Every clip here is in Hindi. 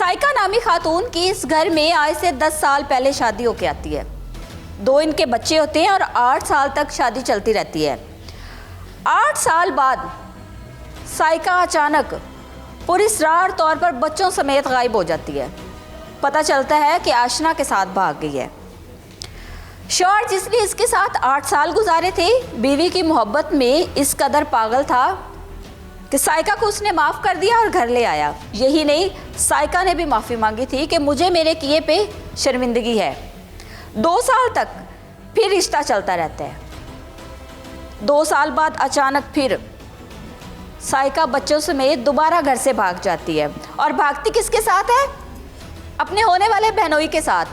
साइका नामी खातून की इस घर में आज से 10 साल पहले शादी होके आती है। 2 इनके बच्चे होते हैं और 8 साल तक शादी चलती रहती है। 8 साल बाद साइका अचानक पुरस्रार तौर पर बच्चों समेत गायब हो जाती है। पता चलता है कि आशना के साथ भाग गई है। शौहर जिसने इसके साथ 8 साल गुजारे थे, बीवी की मोहब्बत में इस कदर पागल था कि साइका को उसने माफ़ कर दिया और घर ले आया। यही नहीं, साइका ने भी माफ़ी मांगी थी कि मुझे मेरे किए पे शर्मिंदगी है। 2 साल तक फिर रिश्ता चलता रहता है। 2 साल बाद अचानक फिर साइका बच्चों समेत दोबारा घर से भाग जाती है। और भागती किसके साथ है? अपने होने वाले बहनोई के साथ।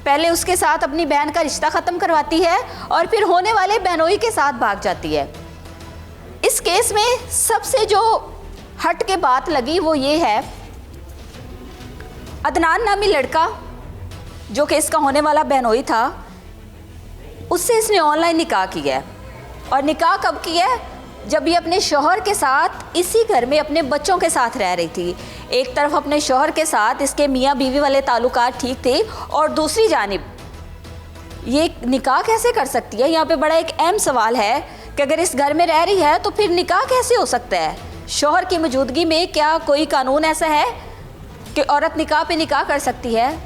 पहले उसके साथ अपनी बहन का रिश्ता ख़त्म करवाती है और फिर होने वाले बहनोई के साथ भाग जाती है। इस केस में सबसे जो हट के बात लगी वो ये है, अदनान नामी लड़का जो कि इसका होने वाला बहनोई था, उससे इसने ऑनलाइन निकाह किया है। और निकाह कब किया है? जब ये अपने शौहर के साथ इसी घर में अपने बच्चों के साथ रह रही थी। एक तरफ अपने शौहर के साथ इसके मियाँ बीवी वाले ताल्लुकात ठीक थे और दूसरी जानिब ये निकाह कैसे कर सकती है? यहाँ पे बड़ा एक अहम सवाल है कि अगर इस घर में रह रही है तो फिर निकाह कैसे हो सकता है? शौहर की मौजूदगी में क्या कोई कानून ऐसा है कि औरत निकाह पे निकाह कर सकती है?